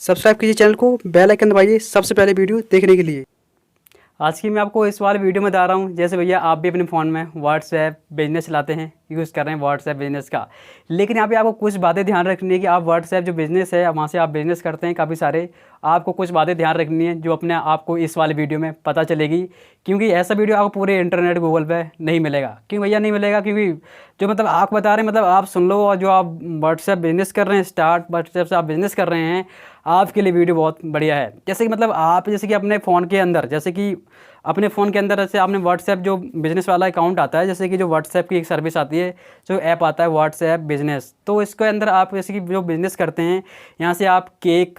Subscribe कीजिए channel को, bell icon दबाइए सबसे पहले वीडियो देखने के लिए। आज की मैं आपको इस वाले वीडियो में बता रहा हूँ। जैसे भैया आप भी अपने फ़ोन में व्हाट्सएप बिजनेस चलाते हैं, यूज़ कर रहे हैं व्हाट्सएप बिजनेस का। लेकिन यहाँ पे आपको कुछ बातें ध्यान रखनी है कि आप व्हाट्सएप जो बिज़नेस है वहाँ से आप बिज़नेस करते हैं काफ़ी सारे, आपको कुछ बातें ध्यान रखनी है जो अपने आपको इस वाले वीडियो में पता चलेगी। क्योंकि ऐसा वीडियो आपको पूरे इंटरनेट गूगल पे नहीं मिलेगा। क्यों भैया नहीं मिलेगा? क्योंकि जो मतलब आपको बता रहे हैं मतलब आप सुन लो, और जो आप व्हाट्सएप बिजनेस कर रहे हैं, स्टार्ट व्हाट्सएप से आप बिज़नेस कर रहे हैं, आपके लिए वीडियो बहुत बढ़िया है। जैसे कि मतलब आप जैसे कि अपने फ़ोन के अंदर जैसे आपने व्हाट्सएप जो बिज़नेस वाला अकाउंट आता है, जैसे कि जो व्हाट्सएप की एक सर्विस आती है, जो ऐप आता है व्हाट्सएप बिज़नेस, तो इसके अंदर आप जैसे कि जो बिज़नेस करते हैं, यहाँ से आप केक,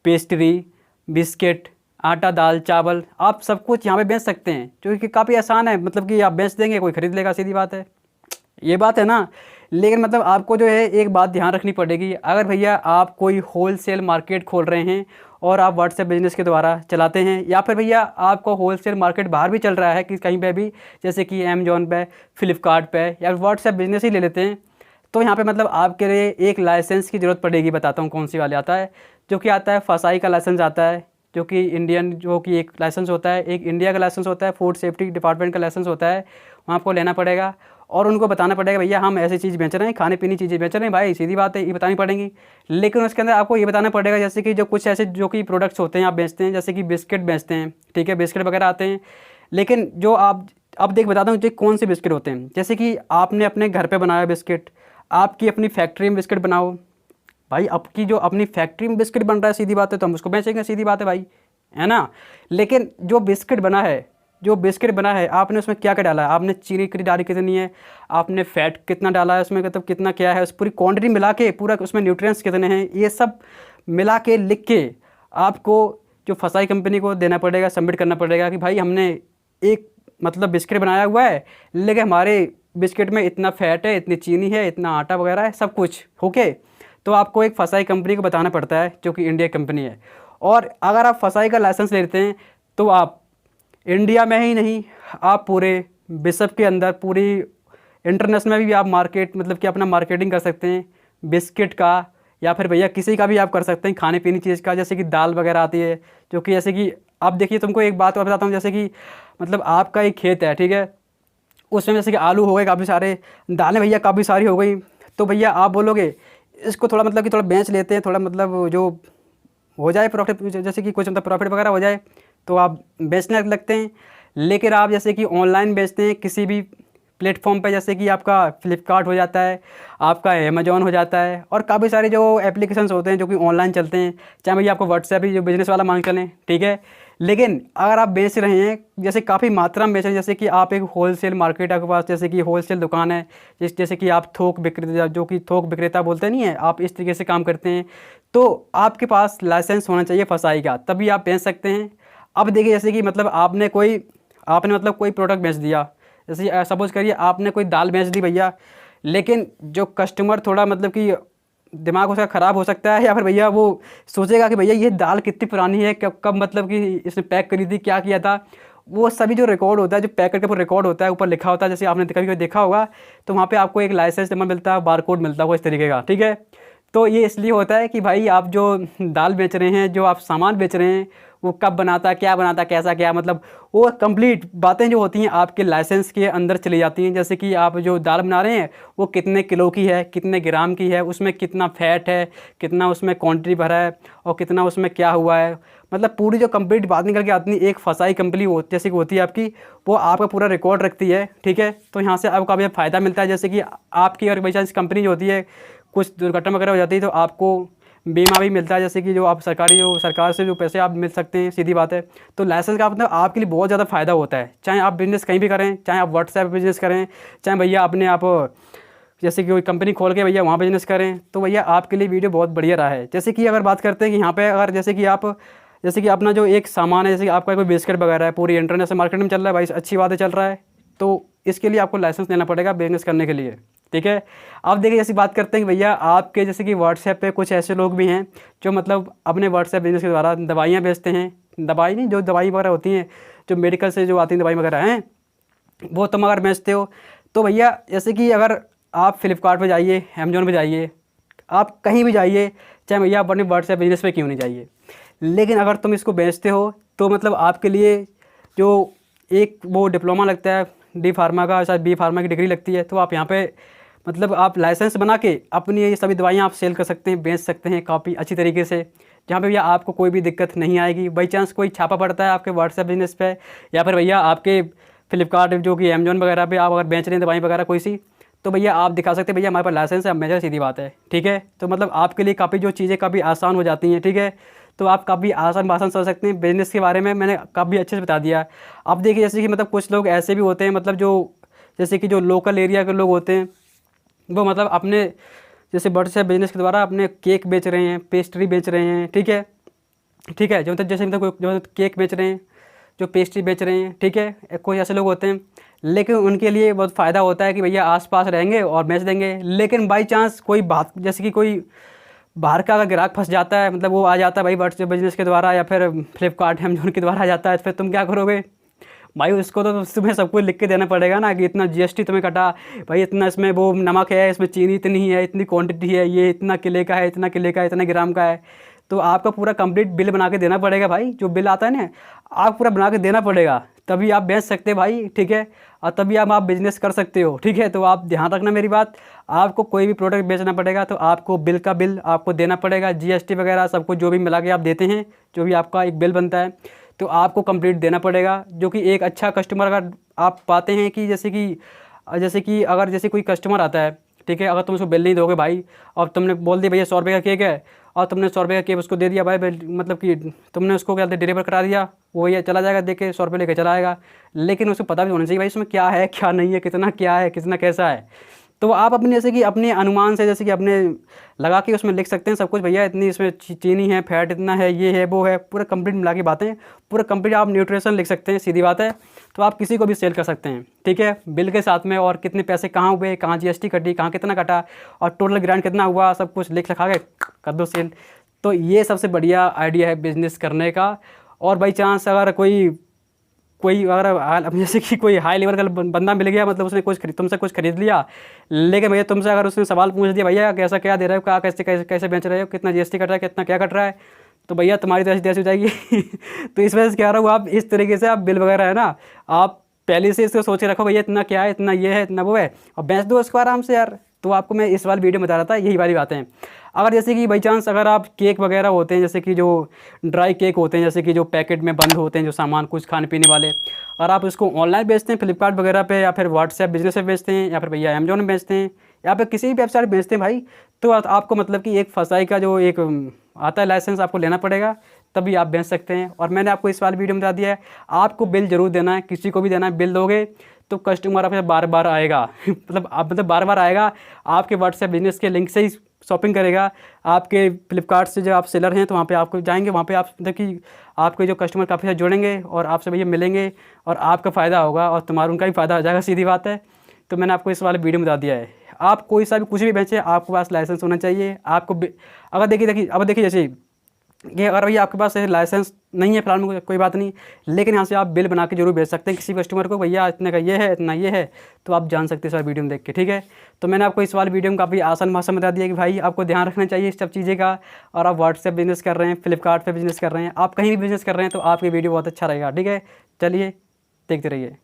पेस्ट्री, बिस्किट, आटा, दाल, चावल, आप सब कुछ यहाँ पे बेच सकते हैं, जो कि काफ़ी आसान है। मतलब कि आप बेच देंगे, कोई ख़रीद लेगा, सीधी बात है। ये बात है ना। लेकिन मतलब आपको जो है एक बात ध्यान रखनी पड़ेगी। अगर भैया आप कोई होलसेल मार्केट खोल रहे हैं और आप व्हाट्सएप बिजनेस के द्वारा चलाते हैं, या फिर भैया आपको होलसेल मार्केट बाहर भी चल रहा है कि कहीं पे भी, जैसे कि अमेजोन पे, फ्लिपकार्ट पे, या व्हाट्सएप बिजनेस ही ले लेते हैं, तो यहाँ पे मतलब आपके लिए एक लाइसेंस की ज़रूरत पड़ेगी। बताता हूँ कौन सी वाले आता है। जो कि आता है फसाई का लाइसेंस आता है, जो कि इंडियन, जो कि एक लाइसेंस होता है, एक इंडिया का लाइसेंस होता है, फूड सेफ्टी डिपार्टमेंट का लाइसेंस होता है, वहाँ आपको लेना पड़ेगा। और उनको बताना पड़ेगा भैया हम ऐसी चीज़ बेच रहे हैं, खाने पीने चीज़ें बेच रहे हैं, भाई सीधी बात है, ये बतानी पड़ेंगी। लेकिन उसके अंदर आपको ये बताना पड़ेगा जैसे कि जो कुछ ऐसे जो कि प्रोडक्ट्स होते हैं आप बेचते हैं, जैसे कि बिस्किट बेचते हैं, ठीक है, बिस्किट वगैरह आते हैं। लेकिन जो आप अब देख बताता हूँ जो कौन से बिस्किट होते हैं। जैसे कि आपने अपने घर पे बनाया बिस्किट, आपकी अपनी फैक्ट्री में बिस्किट बनाओ, भाई आपकी जो अपनी फैक्ट्री में बिस्किट बन रहा है, सीधी बात है, तो हम उसको बेचेंगे, सीधी बात है भाई, है ना। लेकिन जो बिस्किट बना है आपने उसमें क्या क्या डाला है, आपने चीनी की डाली कितनी है, आपने फैट कितना डाला है उसमें, मतलब कितना क्या है, उस पूरी क्वांटिटी मिला के, पूरा उसमें न्यूट्रिएंट्स कितने हैं, ये सब मिला के लिख के आपको जो फसाई कंपनी को देना पड़ेगा, सबमिट करना पड़ेगा कि भाई हमने एक मतलब बिस्किट बनाया हुआ है, लेकिन हमारे बिस्किट में इतना फैट है, इतनी चीनी है, इतना आटा वगैरह है, सब कुछ ओके। तो आपको एक फसाई कंपनी को बताना पड़ता है जो कि इंडिया कंपनी है। और अगर आप फसाई का लाइसेंस लेते हैं तो आप इंडिया में ही नहीं, आप पूरे विश्व के अंदर, पूरी इंटरनेशनल में भी आप मार्केट मतलब कि अपना मार्केटिंग कर सकते हैं बिस्किट का, या फिर भैया किसी का भी आप कर सकते हैं खाने पीने चीज़ का। जैसे कि दाल वगैरह आती है, जो कि जैसे कि आप देखिए, तुमको एक बात और बताता हूँ। जैसे कि मतलब आपका एक खेत है, ठीक है, उसमें जैसे कि आलू हो गए काफ़ी सारे, दालें भैया काफ़ी सारी हो गई, तो भैया आप बोलोगे इसको थोड़ा मतलब कि थोड़ा बेच लेते हैं, थोड़ा मतलब जो हो जाए प्रॉफिट, जैसे कि कुछ मतलब प्रॉफिट वगैरह हो जाए, तो आप बेचने लगते हैं। लेकिन आप जैसे कि ऑनलाइन बेचते हैं किसी भी प्लेटफॉर्म पे, जैसे कि आपका फ्लिपकार्ट हो जाता है, आपका अमेजोन हो जाता है, और काफ़ी सारे जो एप्लीकेशंस होते हैं जो कि ऑनलाइन चलते हैं, चाहे भैया आपको व्हाट्सएप ही जो बिज़नेस वाला मान चलें, ठीक है। लेकिन अगर आप बेच रहे हैं, जैसे काफ़ी मात्रा में बेच रहे हैं, जैसे कि आप एक होलसेल मार्केट आपके पास, जैसे कि होलसेल दुकान है, जैसे कि आप थोक विक्रेता, जो कि थोक विक्रेता बोलते नहीं है, आप इस तरीके से काम करते हैं, तो आपके पास लाइसेंस होना चाहिए फसाई का, तभी आप बेच सकते हैं। अब देखिए, जैसे कि मतलब आपने मतलब कोई प्रोडक्ट बेच दिया, जैसे सपोज़ करिए आपने कोई दाल बेच दी भैया, लेकिन जो कस्टमर थोड़ा मतलब कि दिमाग उसका ख़राब हो सकता है, या फिर भैया वो सोचेगा कि भैया ये दाल कितनी पुरानी है, कब कब मतलब कि इसने पैक करी थी, क्या किया था, वो सभी जो रिकॉर्ड होता है, जो पैक करके ऊपर रिकॉर्ड होता है, ऊपर लिखा होता है, जैसे आपने कभी कभी देखा होगा, तो वहाँ पे आपको एक लाइसेंस नंबर मिलता है, बारकोड मिलता है, वो इस तरीके का, ठीक है। तो ये इसलिए होता है कि भाई आप जो दाल बेच रहे हैं, जो आप सामान बेच रहे हैं, वो कब बनाता, क्या बनाता, कैसा क्या, मतलब वो कंप्लीट बातें जो होती हैं आपके लाइसेंस के अंदर चली जाती हैं। जैसे कि आप जो दाल बना रहे हैं वो कितने किलो की है, कितने ग्राम की है, उसमें कितना फैट है, कितना उसमें क्वांटिटी भरा है, और कितना उसमें क्या हुआ है, मतलब पूरी जो कंप्लीट बात निकल के आती है। एक फसाई कंपनी जैसे कि होती है आपकी, वो आपका पूरा रिकॉर्ड रखती है, ठीक है। तो यहाँ से आपको काफ़ी फ़ायदा मिलता है। जैसे कि आपकी अगर बाई चांस कंपनी जो होती है कुछ दुर्घटना वगैरह हो जाती है, तो आपको बीमा भी मिलता है, जैसे कि जो आप सरकार से जो पैसे आप मिल सकते हैं, सीधी बात है। तो लाइसेंस का मतलब आपके लिए बहुत ज़्यादा फ़ायदा होता है, चाहे आप बिज़नेस कहीं भी करें, चाहे आप व्हाट्सएप बिज़नेस करें, चाहे भैया अपने आप जैसे कि कोई कंपनी खोल के भैया वहाँ बिज़नेस करें, तो भैया आपके लिए वीडियो बहुत बढ़िया रहा है। जैसे कि अगर बात करते हैं कि यहाँ पे अगर जैसे कि अपना जो एक सामान है, जैसे कि आपका कोई बिस्किट वगैरह है, पूरी इंटरनेशनल मार्केट में चल रहा है भाई, अच्छी बात है, चल रहा है, तो इसके लिए आपको लाइसेंस लेना पड़ेगा बिज़नेस करने के लिए, ठीक है। अब देखिए, जैसी बात करते हैं कि भैया आपके जैसे कि व्हाट्सएप पे कुछ ऐसे लोग भी हैं जो मतलब अपने व्हाट्सएप बिजनेस के द्वारा दवाइयाँ बेचते हैं, दवाई नहीं, जो दवाई वगैरह होती हैं, जो मेडिकल से जो आती हैं दवाई वगैरह हैं, वो तुम अगर बेचते हो, तो भैया जैसे कि अगर आप फ्लिपकार्ट पे जाइए, अमेजोन पे जाइए, आप कहीं भी जाइए, चाहे भैया आप अपने व्हाट्सएप बिजनेस पे क्यों नहीं जाइए। लेकिन अगर तुम इसको बेचते हो तो मतलब आपके लिए जो एक वो डिप्लोमा लगता है डी फार्मा का, शायद बी फार्मा की डिग्री लगती है, तो आप यहाँ पे मतलब आप लाइसेंस बना के अपनी ये सभी दवाइयाँ आप सेल कर सकते हैं, बेच सकते हैं काफ़ी अच्छी तरीके से, जहाँ पे भैया आपको कोई भी दिक्कत नहीं आएगी। बाई चांस कोई छापा पड़ता है आपके व्हाट्सएप बिजनेस पे, या फिर भैया आपके फ्लिपकार्ट जो कि अमेजोन वगैरह पे आप अगर बेच रहे हैं दवाई वगैरह कोई सी, तो भैया आप दिखा सकते हैं भैया हमारे पास लाइसेंस है, मेजर सीधी बात है, ठीक है। तो मतलब आपके लिए काफ़ी जो चीज़ें काफ़ी आसान हो जाती हैं, ठीक है। तो आप काफ़ी आसान भाषण समझ सकते हैं। बिज़नेस के बारे में मैंने काफ़ी अच्छे से बता दिया। अब देखिए जैसे कि मतलब कुछ लोग ऐसे भी होते हैं, मतलब जो जैसे कि जो लोकल एरिया के लोग होते हैं, वो मतलब अपने जैसे व्हाट्सएप बिजनेस के द्वारा अपने केक बेच रहे हैं, पेस्ट्री बेच रहे हैं, ठीक है, ठीक है। जो मतलब जैसे मतलब जो केक बेच रहे हैं, जो पेस्ट्री बेच रहे हैं, ठीक है, कोई ऐसे लोग होते हैं। लेकिन उनके लिए बहुत फ़ायदा होता है कि भैया आसपास रहेंगे और बेच देंगे। लेकिन बाई चांस कोई बात जैसे कि कोई बाहर का अगर ग्राहक फंस जाता है, मतलब वो आ जाता है भाई व्हाट्सएप बिजनेस के द्वारा या फिर फ्लिपकार्ट अमेजोन के द्वारा आ जाता है, तो फिर तुम क्या करोगे भाई? उसको तो तुम्हें सब कुछ लिख के देना पड़ेगा ना कि इतना जीएसटी तुम्हें कटा, भाई इतना इसमें वो नमक है, इसमें चीनी इतनी है, इतनी क्वांटिटी है, ये इतना किले का है, इतना किले का है, इतने ग्राम का है। तो आपका पूरा कंप्लीट बिल बना के देना पड़ेगा भाई। जो बिल आता है ना, आप पूरा बना के देना पड़ेगा, तभी आप बेच सकते हैं भाई, ठीक है। और तभी आप बिज़नेस कर सकते हो, ठीक है। तो आप ध्यान रखना मेरी बात, आपको कोई भी प्रोडक्ट बेचना पड़ेगा तो आपको बिल का बिल आपको देना पड़ेगा, जीएसटी वगैरह सब कुछ जो भी मिला के आप देते हैं, जो भी आपका एक बिल बनता है, तो आपको कंप्लीट देना पड़ेगा। जो कि एक अच्छा कस्टमर अगर आप पाते हैं कि जैसे कि अगर जैसे कोई कस्टमर आता है, ठीक है, अगर तुम उसको बिल नहीं दोगे भाई और तुमने बोल दिया भैया 100 रुपये का केक है, और तुमने 100 रुपये का केक उसको दे दिया भाई, मतलब कि तुमने उसको क्या डिलीवर करा दिया, वो भैया चला जाएगा देख के 100 रुपये लेकर चला आएगा। लेकिन उसको पता भी होना चाहिए भाई इसमें क्या है क्या नहीं है, कितना क्या है, कितना कैसा है। तो आप अपने जैसे कि अपने अनुमान से जैसे कि अपने लगा के उसमें लिख सकते हैं सब कुछ, भैया इतनी इसमें चीनी है, फैट इतना है, ये है वो है, पूरा कंप्लीट मिला के बातें, पूरा कंप्लीट आप न्यूट्रिशन लिख सकते हैं, सीधी बात है। तो आप किसी को भी सेल कर सकते हैं, ठीक है, बिल के साथ में, और कितने पैसे कहाँ हुए, कहाँ जीएसटी कटी, कहाँ कितना कटा, और टोटल ग्रांड कितना हुआ, सब कुछ लिख लिखा के कर दो सेल। तो ये सबसे बढ़िया आइडिया है बिज़नेस करने का। और बाई चांस अगर कोई अगर अब जैसे कि कोई हाई लेवल का बंदा मिल गया, मतलब उसने तुमसे कुछ खरीद लिया, लेकिन भैया तुमसे अगर उसने सवाल पूछ दिया भैया कैसा क्या दे रहे हो, क्या कैसे कैसे कैसे बेच रहे हो, कितना जीएसटी कट रहा है, कितना क्या कट रहा है, तो भैया तुम्हारी तो ऐसी तैसी हो जाएगी। तो इस वजह से क्या रहा हूँ, आप इस तरीके से आप बिल वगैरह है ना, आप पहले से इसको सोच के रखो भैया इतना क्या है, इतना ये है, इतना वो है, और बेच दो उसको आराम से यार। तो आपको मैं इस वाली वीडियो में बता रहा था यही वाली बातें। अगर जैसे कि बाई चांस अगर आप केक वगैरह होते हैं, जैसे कि जो ड्राई केक होते हैं, जैसे कि जो पैकेट में बंद होते हैं जो सामान कुछ खाने पीने वाले, अगर आप उसको ऑनलाइन बेचते हैं फ्लिपकार्ट वगैरह पे, या फिर व्हाट्सएप बिजनेस पे बेचते हैं, या फिर भैया अमेजोन में बेचते हैं, या फिर किसी भी वेबसाइट पर बेचते हैं भाई, तो आपको मतलब कि एक फसाई का जो एक आता है लाइसेंस आपको लेना पड़ेगा, तभी आप बेच सकते हैं। और मैंने आपको इस वाली वीडियो में बता दिया है, आपको बिल जरूर देना है, किसी को भी देना है। बिल दोगे तो कस्टमर आपसे बार बार आएगा। मतलब बार बार आएगा, आपके व्हाट्सएप बिजनेस के लिंक से ही शॉपिंग करेगा। आपके फ्लिपकार्ट से जो आप सेलर हैं तो वहाँ पे आपको जाएंगे, वहाँ पे आप मतलब कि आपके जो कस्टमर काफ़ी सारे जुड़ेंगे और आपसे भैया मिलेंगे, और आपका फ़ायदा होगा और तुम्हारा उनका भी फ़ायदा हो जाएगा, सीधी बात है। तो मैंने आपको इस वाले वीडियो में बता दिया है, आप कोई सा भी कुछ भी बेचें, आपके पास लाइसेंस होना चाहिए। आपको अगर देखिए जैसे कि अगर भैया आपके पास लाइसेंस नहीं है फिलहाल में, कोई बात नहीं, लेकिन यहाँ से आप बिल बना के जरूर भेज सकते हैं किसी कस्टमर को, भैया इतने का ये है, इतना ये है, तो आप जान सकते हैं सर वीडियो में देख के, ठीक है। तो मैंने आपको इस वाले वीडियो में काफ़ी आसान भाषा में बता दिया कि भाई आपको ध्यान रखना चाहिए इस सब चीज़ें का। और आप व्हाट्सएप बिजनेस कर रहे हैं, फ्लिपकार्ट पर बिजनेस कर रहे हैं, आप कहीं भी बिजनेस कर रहे हैं, तो आपकी वीडियो बहुत अच्छा रहेगा, ठीक है। चलिए देखते रहिए।